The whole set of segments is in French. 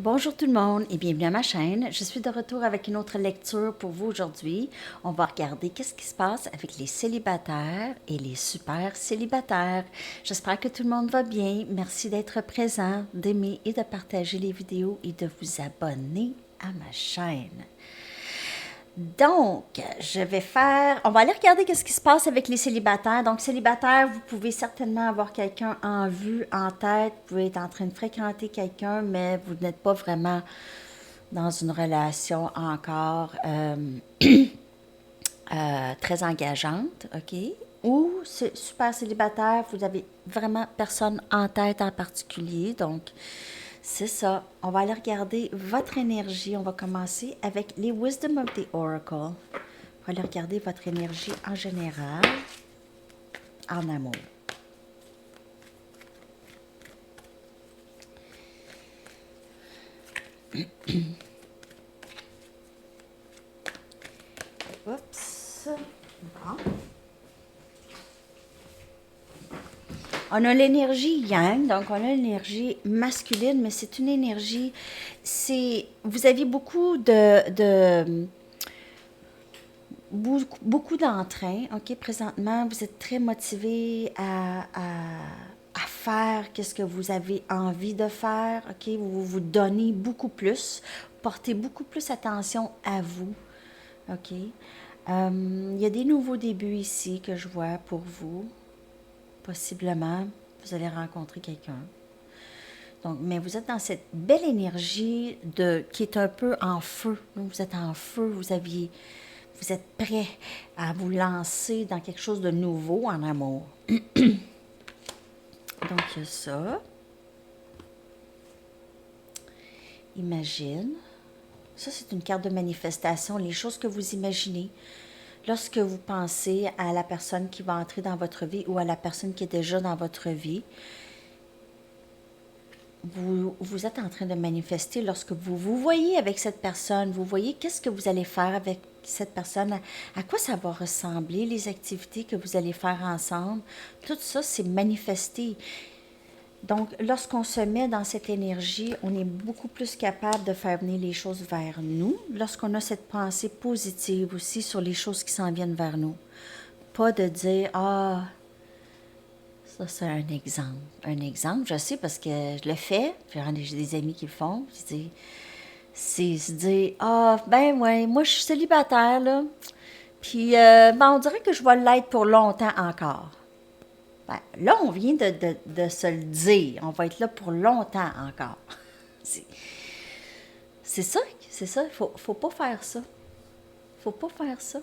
Bonjour tout le monde et bienvenue à ma chaîne. Je suis de retour avec une autre lecture pour vous aujourd'hui. On va regarder qu'est-ce qui se passe avec les célibataires et les super célibataires. J'espère que tout le monde va bien. Merci d'être présent, d'aimer et de partager les vidéos et de vous abonner à ma chaîne. Donc, on va aller regarder qu'est-ce qui se passe avec les célibataires. Donc, célibataire, vous pouvez certainement avoir quelqu'un en vue, en tête. Vous pouvez être en train de fréquenter quelqu'un, mais vous n'êtes pas vraiment dans une relation encore très engageante, OK? Ou super célibataire, vous avez vraiment personne en tête en particulier. Donc, c'est ça. On va aller regarder votre énergie. On va commencer avec les Wisdom of the Oracle. On va aller regarder votre énergie en général, en amour. Oups. Bon. On a l'énergie yang, donc on a l'énergie masculine, mais c'est une énergie, vous avez beaucoup d'entrain, ok, présentement, vous êtes très motivé à faire qu'est-ce que vous avez envie de faire, ok, vous vous donnez beaucoup plus, portez beaucoup plus attention à vous, ok. Il y a des nouveaux débuts ici que je vois pour vous. Possiblement, vous allez rencontrer quelqu'un. Donc, mais vous êtes dans cette belle énergie qui est un peu en feu. Donc, vous êtes en feu, vous êtes prêt à vous lancer dans quelque chose de nouveau en amour. Donc, il y a ça. Imagine. Ça, c'est une carte de manifestation, les choses que vous imaginez. Lorsque vous pensez à la personne qui va entrer dans votre vie ou à la personne qui est déjà dans votre vie, vous êtes en train de manifester lorsque vous vous voyez avec cette personne, vous voyez qu'est-ce que vous allez faire avec cette personne, à quoi ça va ressembler, les activités que vous allez faire ensemble. Tout ça, c'est manifesté. Donc, lorsqu'on se met dans cette énergie, on est beaucoup plus capable de faire venir les choses vers nous, lorsqu'on a cette pensée positive aussi sur les choses qui s'en viennent vers nous. Pas de dire, ah, ça, c'est un exemple. Un exemple, je sais parce que je le fais. J'ai des amis qui le font. C'est se dire, ah, ben ouais, moi, je suis célibataire, là. Puis, ben, on dirait que je vais l'être pour longtemps encore. Ben, là, on vient de se le dire. On va être là pour longtemps encore. C'est c'est ça, c'est ça. Faut pas faire ça. Faut pas faire ça.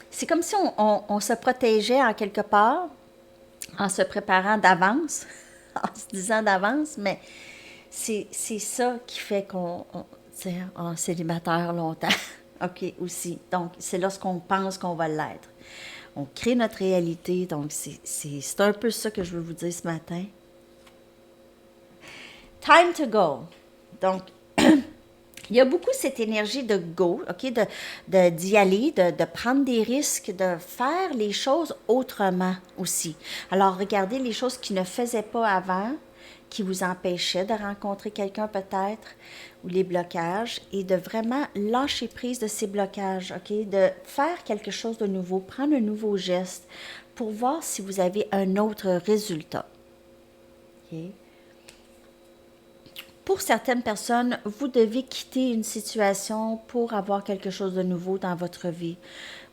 C'est comme si on se protégeait en quelque part, en se préparant d'avance, en se disant d'avance, mais c'est ça qui fait tu sais, en célibataire longtemps. OK, aussi. Donc, c'est lorsqu'on pense qu'on va l'être. On crée notre réalité. Donc, c'est un peu ça que je veux vous dire ce matin. Time to go. Donc, il y a beaucoup cette énergie de go, OK, d'y aller, de prendre des risques, de faire les choses autrement aussi. Alors, regardez les choses qui ne faisaient pas avant, qui vous empêchaient de rencontrer quelqu'un peut-être, ou les blocages, et de vraiment lâcher prise de ces blocages, OK, de faire quelque chose de nouveau, prendre un nouveau geste pour voir si vous avez un autre résultat. OK? Pour certaines personnes, vous devez quitter une situation pour avoir quelque chose de nouveau dans votre vie.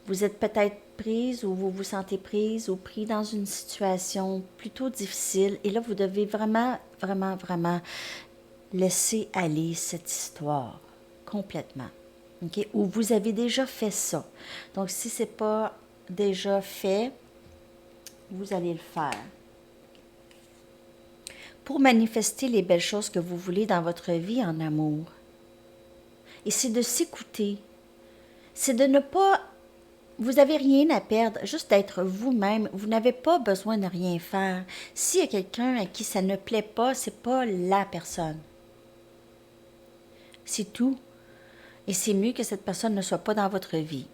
Vous êtes peut-être prise ou vous vous sentez prise ou pris dans une situation plutôt difficile et là, vous devez vraiment, vraiment, vraiment laisser aller cette histoire complètement. Okay? Ou vous avez déjà fait ça. Donc, si ce n'est pas déjà fait, vous allez le faire pour manifester les belles choses que vous voulez dans votre vie en amour. Et c'est de s'écouter. C'est de ne pas... Vous n'avez rien à perdre, juste d'être vous-même. Vous n'avez pas besoin de rien faire. S'il y a quelqu'un à qui ça ne plaît pas, c'est pas la personne. C'est tout. Et c'est mieux que cette personne ne soit pas dans votre vie.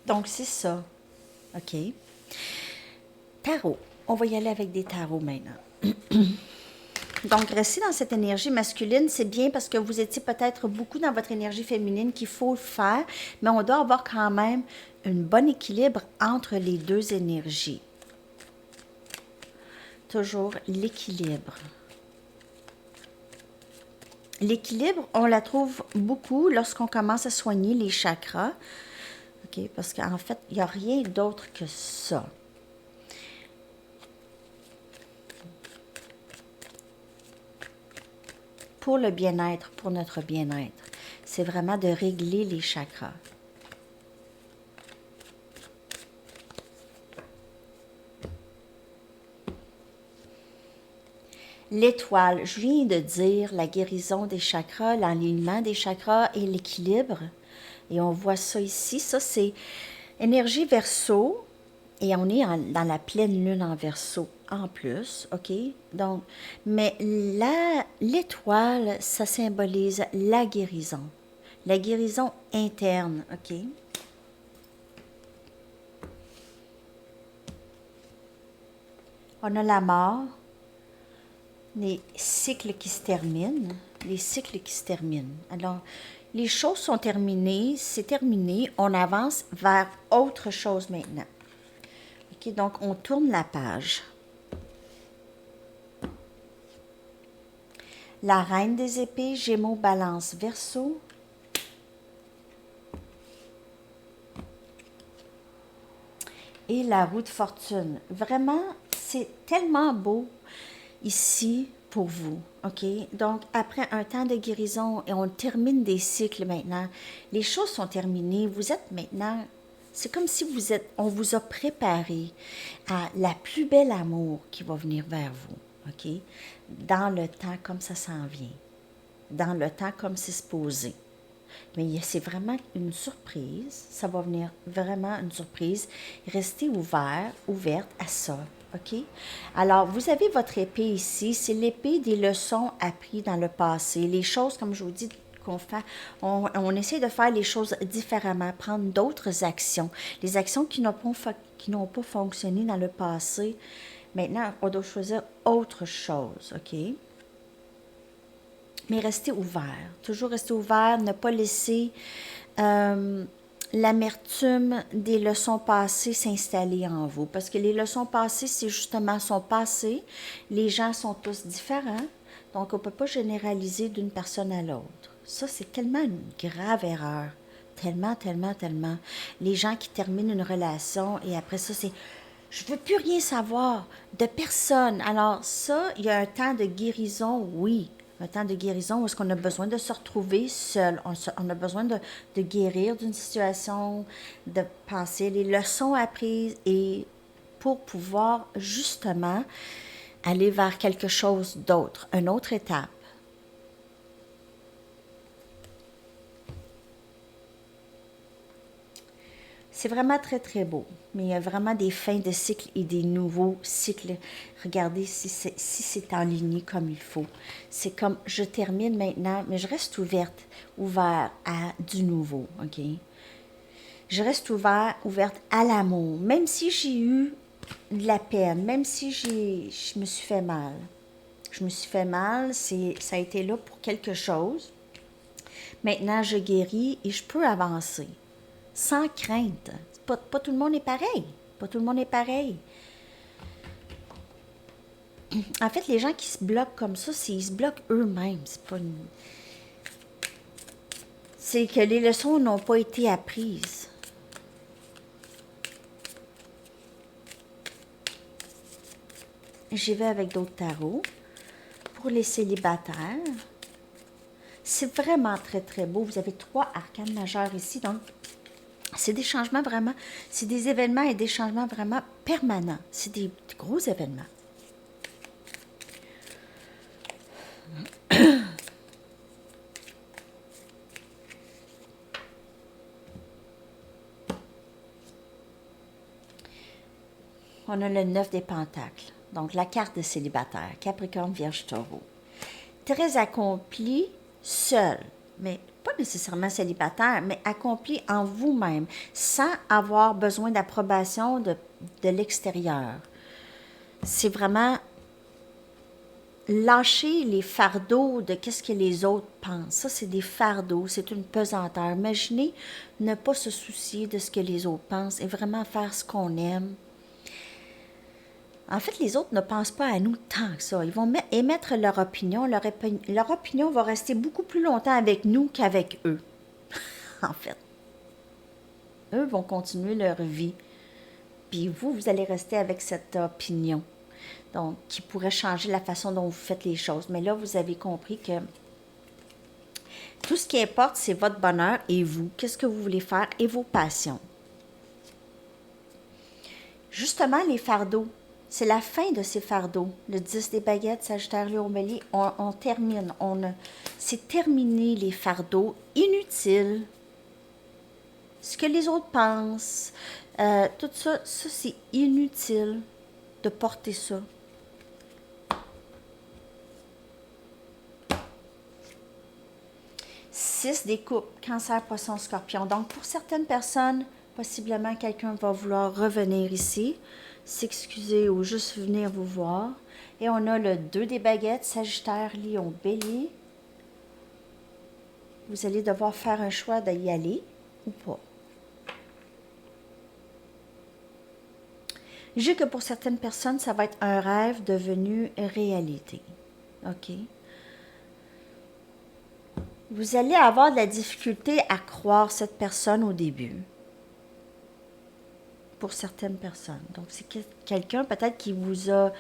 Donc, c'est ça. OK? Tarot. On va y aller avec des tarots maintenant. Donc, rester dans cette énergie masculine, c'est bien parce que vous étiez peut-être beaucoup dans votre énergie féminine qu'il faut le faire, mais on doit avoir quand même un bon équilibre entre les deux énergies. Toujours l'équilibre. L'équilibre, on la trouve beaucoup lorsqu'on commence à soigner les chakras. OK? Parce qu'en fait, il n'y a rien d'autre que ça. Pour le bien-être, pour notre bien-être, c'est vraiment de régler les chakras. L'étoile, je viens de dire la guérison des chakras, l'alignement des chakras et l'équilibre. Et on voit ça ici. Ça, c'est énergie Verseau. Et on est dans la pleine lune en Verseau en plus, OK? Donc, mais l'étoile, ça symbolise la guérison interne, OK? On a la mort, les cycles qui se terminent, Alors, les choses sont terminées, c'est terminé, on avance vers autre chose maintenant. OK, donc on tourne la page. La reine des épées, Gémeaux, Balance, Verseau. Et la roue de fortune. Vraiment, c'est tellement beau ici pour vous, OK? Donc, après un temps de guérison, et on termine des cycles maintenant, les choses sont terminées, vous êtes maintenant, c'est comme si on vous a préparé à la plus belle amour qui va venir vers vous, OK? Dans le temps comme ça s'en vient, dans le temps comme c'est supposé. Mais c'est vraiment une surprise. Ça va venir vraiment une surprise. Restez ouverte à ça. OK? Alors, vous avez votre épée ici. C'est l'épée des leçons apprises dans le passé. Les choses, comme je vous dis, qu'on fait, on essaie de faire les choses différemment, prendre d'autres actions. Les actions qui n'ont pas fonctionné dans le passé. Maintenant, on doit choisir autre chose. OK? Mais restez ouvert, toujours rester ouvert, ne pas laisser l'amertume des leçons passées s'installer en vous. Parce que les leçons passées, c'est justement son passé. Les gens sont tous différents, donc on ne peut pas généraliser d'une personne à l'autre. Ça, c'est tellement une grave erreur. Tellement. Les gens qui terminent une relation et après ça, c'est je ne veux plus rien savoir de personne. Alors ça, il y a un temps de guérison, oui. Un temps de guérison où est-ce qu'on a besoin de se retrouver seul. On a besoin de guérir d'une situation, de penser les leçons apprises et pour pouvoir justement aller vers quelque chose d'autre, une autre étape. C'est vraiment très beau, mais il y a vraiment des fins de cycle et des nouveaux cycles. Regardez si c'est en ligne comme il faut. C'est comme, je termine maintenant, mais je reste ouvert à du nouveau, OK? Je reste ouverte à l'amour, même si j'ai eu de la peine, même si je me suis fait mal. Je me suis fait mal, ça a été là pour quelque chose. Maintenant, je guéris et je peux avancer. Sans crainte. Pas tout le monde est pareil. Pas tout le monde est pareil. En fait, les gens qui se bloquent comme ça, ils se bloquent eux-mêmes. C'est que les leçons n'ont pas été apprises. J'y vais avec d'autres tarots. Pour les célibataires, c'est vraiment très beau. Vous avez 3 arcanes majeurs ici, donc c'est des changements vraiment, c'est des événements et des changements vraiment permanents. C'est des gros événements. On a le 9 des pentacles, donc la carte de célibataire, Capricorne, Vierge, Taureau. Très accompli, seul, mais pas nécessairement célibataire, mais accompli en vous-même, sans avoir besoin d'approbation de l'extérieur. c'est vraiment lâcher les fardeaux de qu'est-ce que les autres pensent. Ça, c'est des fardeaux, c'est une pesanteur. Imaginez ne pas se soucier de ce que les autres pensent et vraiment faire ce qu'on aime. En fait, les autres ne pensent pas à nous tant que ça. Ils vont émettre leur opinion. Leur opinion va rester beaucoup plus longtemps avec nous qu'avec eux, en fait. Eux vont continuer leur vie. Puis vous allez rester avec cette opinion. Donc, qui pourrait changer la façon dont vous faites les choses. Mais là, vous avez compris que tout ce qui importe, c'est votre bonheur et vous. Qu'est-ce que vous voulez faire et vos passions. Justement, les fardeaux. C'est la fin de ces fardeaux. Le 10 des baguettes, Sagittaire, Lion, Bélier, on termine. C'est terminé les fardeaux inutiles. Ce que les autres pensent, tout ça, c'est inutile de porter ça. Six des coupes, Cancer, Poisson, Scorpion. Donc, pour certaines personnes, possiblement, quelqu'un va vouloir revenir ici, s'excuser ou juste venir vous voir. Et on a le 2 des baguettes, Sagittaire, Lion, Bélier. Vous allez devoir faire un choix d'y aller ou pas. Je dis que pour certaines personnes, ça va être un rêve devenu réalité. OK? Vous allez avoir de la difficulté à croire cette personne au début. Pour certaines personnes. Donc, c'est quelqu'un peut-être qui vous a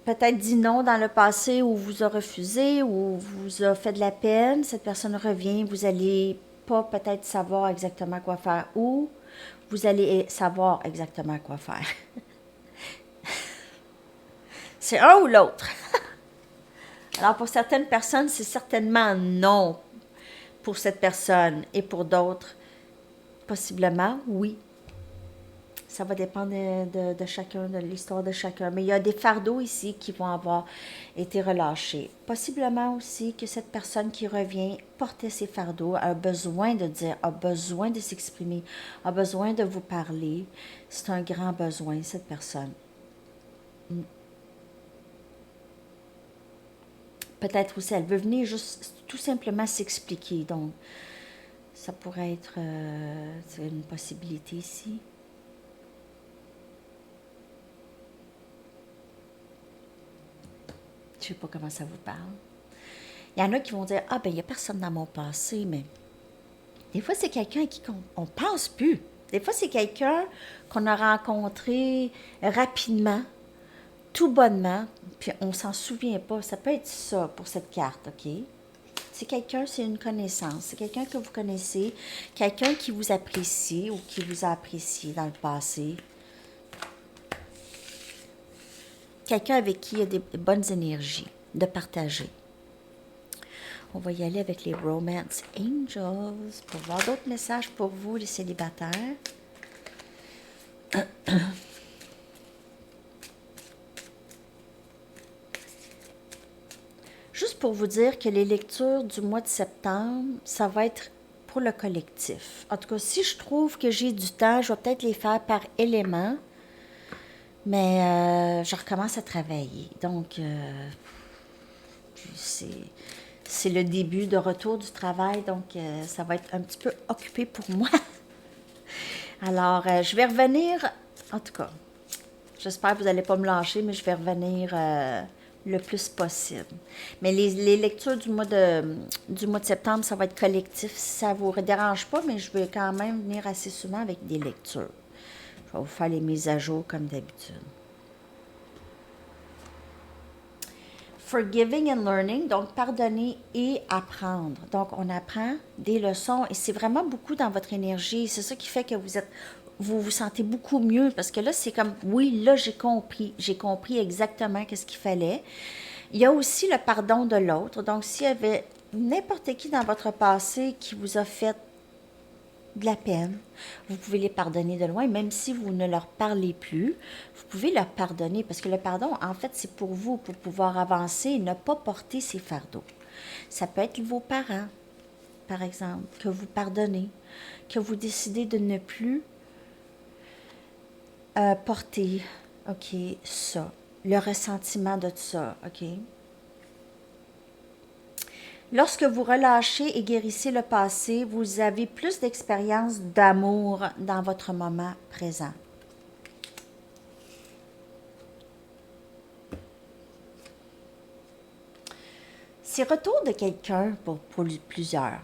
peut-être dit non dans le passé ou vous a refusé ou vous a fait de la peine. Cette personne revient, vous allez pas peut-être savoir exactement quoi faire ou vous allez savoir exactement quoi faire. C'est un ou l'autre. Alors, pour certaines personnes, c'est certainement non pour cette personne et pour d'autres, possiblement oui. Ça va dépendre de chacun, de l'histoire de chacun. Mais il y a des fardeaux ici qui vont avoir été relâchés. Possiblement aussi que cette personne qui revient portait ses fardeaux, a besoin de dire, a besoin de s'exprimer, a besoin de vous parler. C'est un grand besoin, cette personne. Peut-être aussi, elle veut venir juste tout simplement s'expliquer. Donc, ça pourrait être une possibilité ici. Je ne sais pas comment ça vous parle. Il y en a qui vont dire, ah ben il n'y a personne dans mon passé, mais des fois c'est quelqu'un à qui on ne pense plus. Des fois c'est quelqu'un qu'on a rencontré rapidement, tout bonnement, puis on s'en souvient pas. Ça peut être ça pour cette carte, OK? C'est quelqu'un, c'est une connaissance. C'est quelqu'un que vous connaissez, quelqu'un qui vous apprécie ou qui vous a apprécié dans le passé. Quelqu'un avec qui il y a des bonnes énergies de partager. On va y aller avec les Romance Angels pour voir d'autres messages pour vous, les célibataires. Juste pour vous dire que les lectures du mois de septembre, ça va être pour le collectif. En tout cas, si je trouve que j'ai du temps, je vais peut-être les faire par élément. Mais je recommence à travailler. Donc, c'est le début de retour du travail. Donc, ça va être un petit peu occupé pour moi. Alors, je vais revenir, en tout cas, j'espère que vous n'allez pas me lâcher, mais je vais revenir le plus possible. Mais les lectures du mois de septembre, ça va être collectif. Ça ne vous dérange pas, mais je vais quand même venir assez souvent avec des lectures. Je vais vous faire les mises à jour comme d'habitude. Forgiving and learning, donc pardonner et apprendre. Donc, on apprend des leçons et c'est vraiment beaucoup dans votre énergie. C'est ça qui fait que vous vous sentez beaucoup mieux parce que là, c'est comme, oui, là, j'ai compris exactement qu'est-ce qu'il fallait. Il y a aussi le pardon de l'autre. Donc, s'il y avait n'importe qui dans votre passé qui vous a fait de la peine, vous pouvez les pardonner de loin, même si vous ne leur parlez plus, vous pouvez leur pardonner, parce que le pardon, en fait, c'est pour vous, pour pouvoir avancer et ne pas porter ces fardeaux. Ça peut être vos parents, par exemple, que vous pardonnez, que vous décidez de ne plus porter. OK, ça. Le ressentiment de ça, OK? Lorsque vous relâchez et guérissez le passé, vous avez plus d'expérience d'amour dans votre moment présent. C'est retour de quelqu'un pour plusieurs.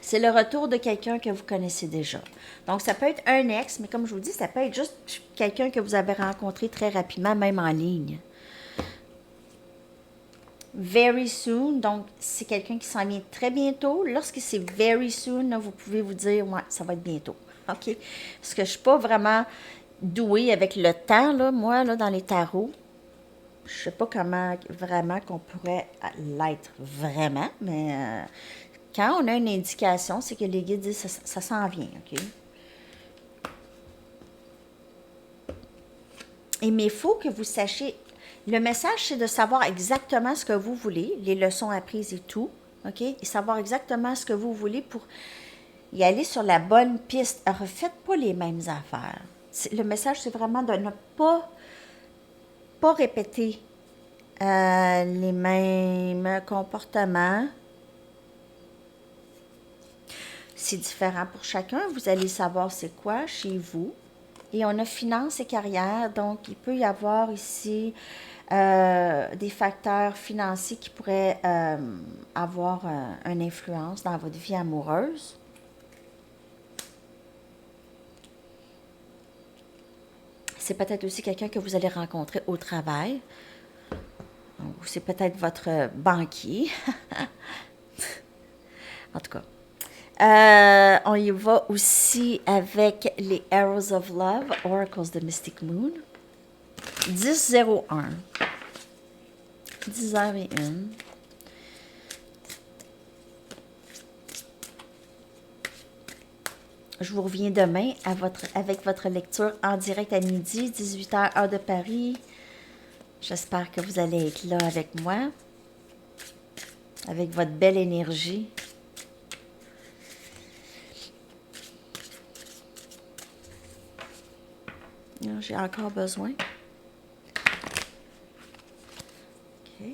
C'est le retour de quelqu'un que vous connaissez déjà. Donc, ça peut être un ex, mais comme je vous dis, ça peut être juste quelqu'un que vous avez rencontré très rapidement, même en ligne. Very soon, donc c'est quelqu'un qui s'en vient très bientôt. Lorsque c'est very soon, là, vous pouvez vous dire, ouais, ça va être bientôt. OK? Parce que je ne suis pas vraiment douée avec le temps, là, moi, là, dans les tarots. Je ne sais pas comment vraiment qu'on pourrait l'être vraiment, mais quand on a une indication, c'est que les guides disent ça s'en vient, OK? Et mais il faut que vous sachiez, le message, c'est de savoir exactement ce que vous voulez, les leçons apprises et tout, OK? Et savoir exactement ce que vous voulez pour y aller sur la bonne piste. Refaites pas les mêmes affaires. Le message, c'est vraiment de ne pas répéter les mêmes comportements. C'est différent pour chacun. Vous allez savoir c'est quoi chez vous. Et on a finance et carrière. Donc, il peut y avoir ici des facteurs financiers qui pourraient avoir une influence dans votre vie amoureuse. C'est peut-être aussi quelqu'un que vous allez rencontrer au travail. Ou c'est peut-être votre banquier. En tout cas. On y va aussi avec les Arrows of Love, Oracles de Mystic Moon. 10-01. 10h01. Je vous reviens demain avec votre lecture en direct à midi, 18h, heure de Paris. J'espère que vous allez être là avec moi, avec votre belle énergie. J'ai encore besoin. OK.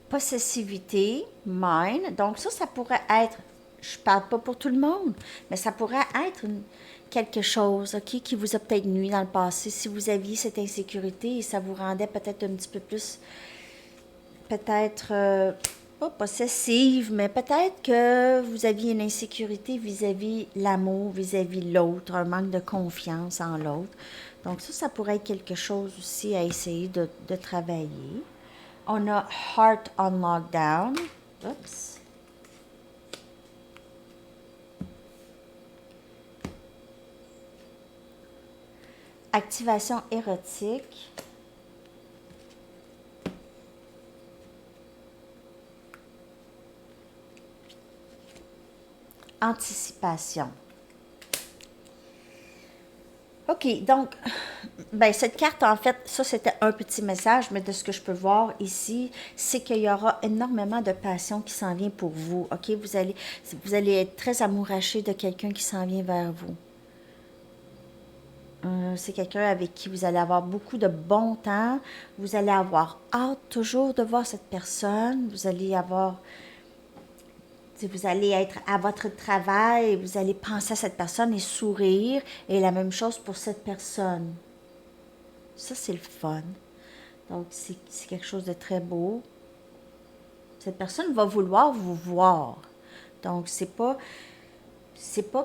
Possessivité, mine. Donc ça pourrait être, je parle pas pour tout le monde, mais ça pourrait être quelque chose, OK, qui vous a peut-être nui dans le passé. Si vous aviez cette insécurité et ça vous rendait peut-être un petit peu plus, peut-être, pas possessive, mais peut-être que vous aviez une insécurité vis-à-vis l'amour, vis-à-vis l'autre, un manque de confiance en l'autre. Donc ça pourrait être quelque chose aussi à essayer de travailler. On a Heart on Lockdown. Oups. Activation érotique. Anticipation. OK, donc, ben, cette carte, en fait, ça, c'était un petit message, mais de ce que je peux voir ici, c'est qu'il y aura énormément de passion qui s'en vient pour vous. OK, vous allez être très amouraché de quelqu'un qui s'en vient vers vous. C'est quelqu'un avec qui vous allez avoir beaucoup de bon temps. Vous allez avoir hâte toujours de voir cette personne. Vous allez être à votre travail, vous allez penser à cette personne et sourire. Et la même chose pour cette personne. Ça, c'est le fun. Donc, c'est quelque chose de très beau. Cette personne va vouloir vous voir. Donc, c'est pas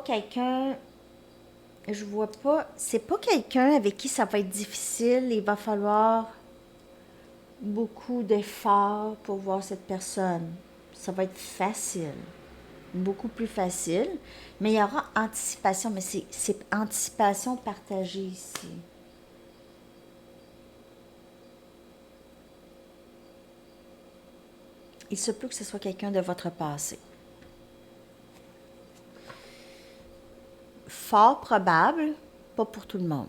quelqu'un, je vois pas, c'est pas quelqu'un avec qui ça va être difficile. Il va falloir beaucoup d'efforts pour voir cette personne. Ça va être facile. Beaucoup plus facile. Mais il y aura anticipation, mais c'est anticipation partagée ici. Il se peut que ce soit quelqu'un de votre passé. Fort probable, pas pour tout le monde.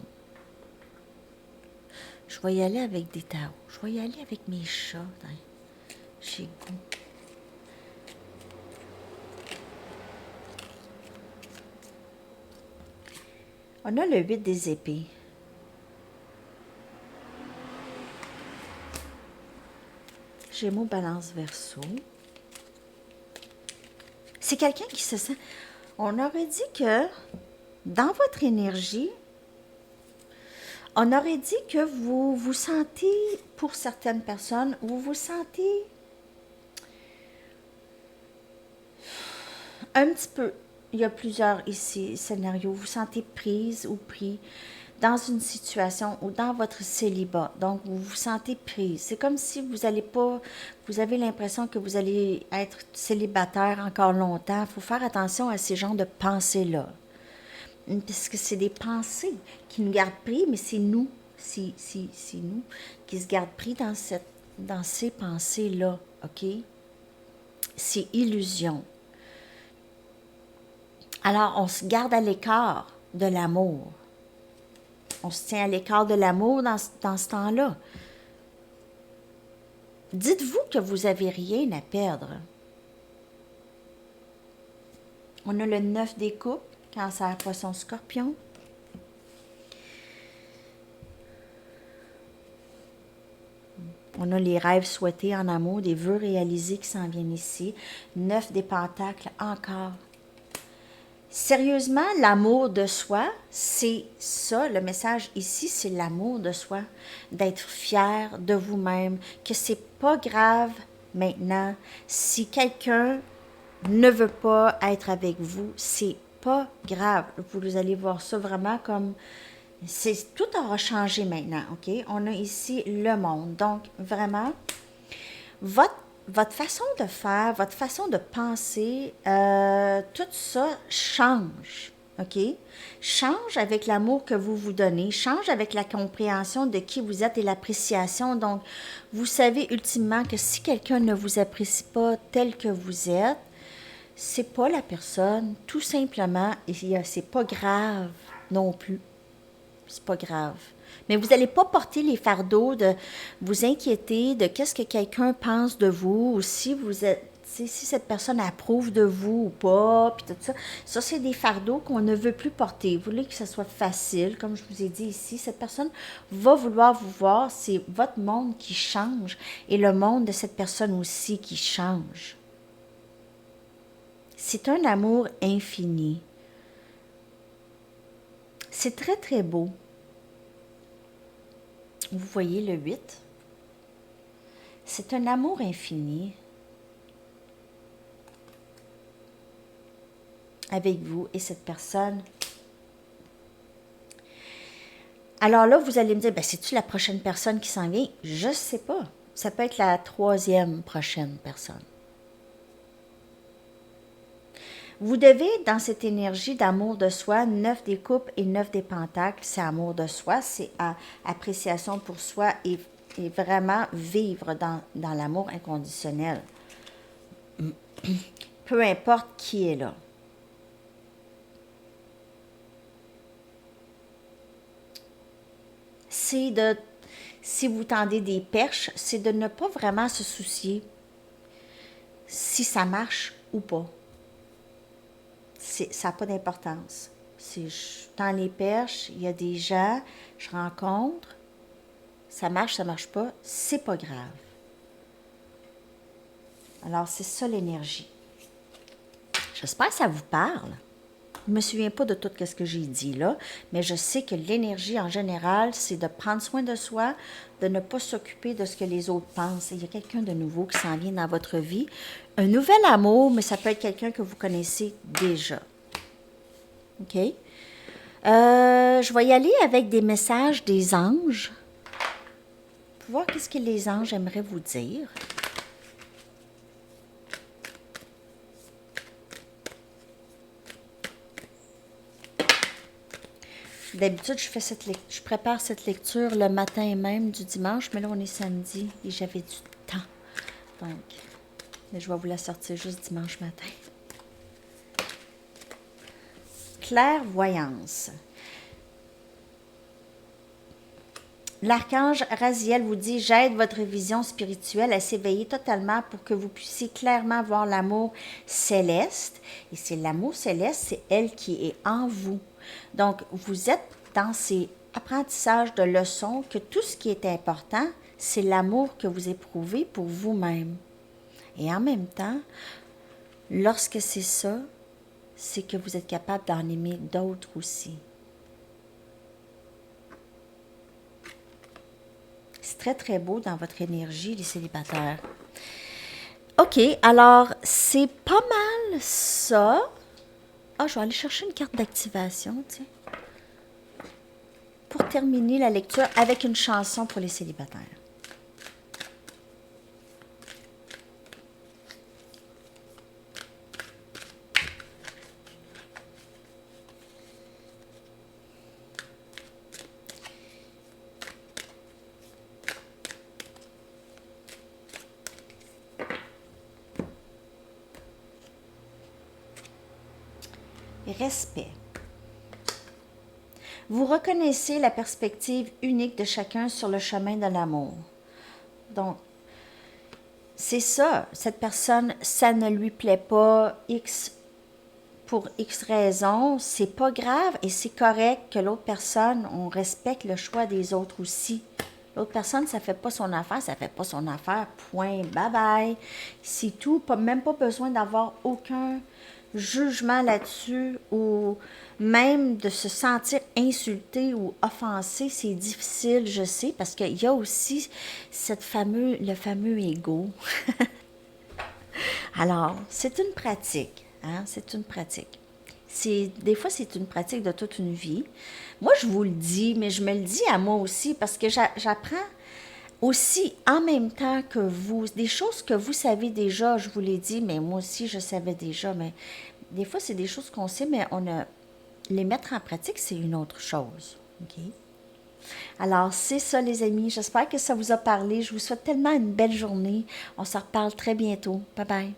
Je vais y aller avec des tarots. Je vais y aller avec mes chats. J'ai goût. On a le 8 des épées. Gémeaux, Balance, Verseau. C'est quelqu'un qui se sent... On aurait dit que dans votre énergie, on aurait dit que vous vous sentez, pour certaines personnes, vous vous sentez un petit peu, il y a plusieurs ici scénarios, vous vous sentez prise ou pris dans une situation ou dans votre célibat. Donc, vous vous sentez prise. C'est comme si vous n'allez pas, vous avez l'impression que vous allez être célibataire encore longtemps. Il faut faire attention à ces genres de pensées-là. Parce que c'est des pensées qui nous gardent pris, mais c'est nous, c'est nous qui se gardent pris dans ces pensées-là, OK? C'est illusion. Alors, on se garde à l'écart de l'amour. On se tient à l'écart de l'amour dans ce temps-là. Dites-vous que vous n'avez rien à perdre. On a le 9 des coupes, Cancer, Poisson, Scorpion. On a les rêves souhaités en amour, des vœux réalisés qui s'en viennent ici. 9 des pentacles encore. Sérieusement, l'amour de soi, c'est ça, le message ici, c'est l'amour de soi, d'être fier de vous-même, que c'est pas grave maintenant si quelqu'un ne veut pas être avec vous, c'est pas grave. Vous allez voir ça vraiment comme tout aura changé maintenant, OK? On a ici le monde. Donc, vraiment, votre façon de faire, votre façon de penser, tout ça change, OK? Change avec l'amour que vous vous donnez, change avec la compréhension de qui vous êtes et l'appréciation. Donc, vous savez ultimement que si quelqu'un ne vous apprécie pas tel que vous êtes, c'est pas la personne, tout simplement, et c'est pas grave non plus. C'est pas grave. Mais vous n'allez pas porter les fardeaux de vous inquiéter de qu'est-ce que quelqu'un pense de vous, ou si vous êtes, si cette personne approuve de vous ou pas, puis tout ça. Ça, c'est des fardeaux qu'on ne veut plus porter. Vous voulez que ce soit facile, comme je vous ai dit ici. Cette personne va vouloir vous voir. C'est votre monde qui change et le monde de cette personne aussi qui change. C'est un amour infini. C'est très, très beau. Vous voyez le 8. C'est un amour infini avec vous et cette personne. Alors là, vous allez me dire, ben, c'est-tu la prochaine personne qui s'en vient? Je ne sais pas. Ça peut être la 3e prochaine personne. Vous devez, dans cette énergie d'amour de soi, 9 des coupes et 9 des pentacles, c'est amour de soi, c'est appréciation pour soi et vraiment vivre dans l'amour inconditionnel. Peu importe qui est là. C'est de, si vous tendez des perches, c'est de ne pas vraiment se soucier si ça marche ou pas. Ça n'a pas d'importance. Si je tends les perches, il y a des gens, je rencontre, ça marche pas, c'est pas grave. Alors, c'est ça l'énergie. J'espère que ça vous parle. Je ne me souviens pas de tout ce que j'ai dit là, mais je sais que l'énergie en général, c'est de prendre soin de soi, de ne pas s'occuper de ce que les autres pensent. Il y a quelqu'un de nouveau qui s'en vient dans votre vie. Un nouvel amour, mais ça peut être quelqu'un que vous connaissez déjà. OK? Je vais y aller avec des messages des anges pour voir qu'est-ce que les anges aimeraient vous dire. D'habitude, je prépare cette lecture le matin même du dimanche, mais là, on est samedi et j'avais du temps. Donc, je vais vous la sortir juste dimanche matin. Clairvoyance. L'archange Raziel vous dit: j'aide votre vision spirituelle à s'éveiller totalement pour que vous puissiez clairement voir l'amour céleste. Et c'est l'amour céleste, c'est elle qui est en vous. Donc, vous êtes dans ces apprentissages de leçons que tout ce qui est important, c'est l'amour que vous éprouvez pour vous-même. Et en même temps, lorsque c'est ça, c'est que vous êtes capable d'en aimer d'autres aussi. C'est très, très beau dans votre énergie, les célibataires. OK, alors, c'est pas mal ça. Ah, je vais aller chercher une carte d'activation, tiens. Pour terminer la lecture avec une chanson pour les célibataires. Respect. Vous reconnaissez la perspective unique de chacun sur le chemin de l'amour. Donc, c'est ça, cette personne, ça ne lui plaît pas pour X raisons, c'est pas grave et c'est correct que l'autre personne, on respecte le choix des autres aussi. L'autre personne, ça fait pas son affaire, ça fait pas son affaire, point, bye bye. C'est tout, même pas besoin d'avoir aucun jugement là-dessus ou même de se sentir insulté ou offensé, c'est difficile, je sais, parce qu'il y a aussi le fameux ego. Alors, c'est une pratique, hein? C'est une pratique. Des fois, c'est une pratique de toute une vie. Moi, je vous le dis, mais je me le dis à moi aussi parce que j'apprends aussi en même temps que vous. Des choses que vous savez déjà, je vous l'ai dit, mais moi aussi, je savais déjà. Mais des fois, c'est des choses qu'on sait, mais les mettre en pratique, c'est une autre chose. OK? Alors, c'est ça, les amis. J'espère que ça vous a parlé. Je vous souhaite tellement une belle journée. On se reparle très bientôt. Bye bye.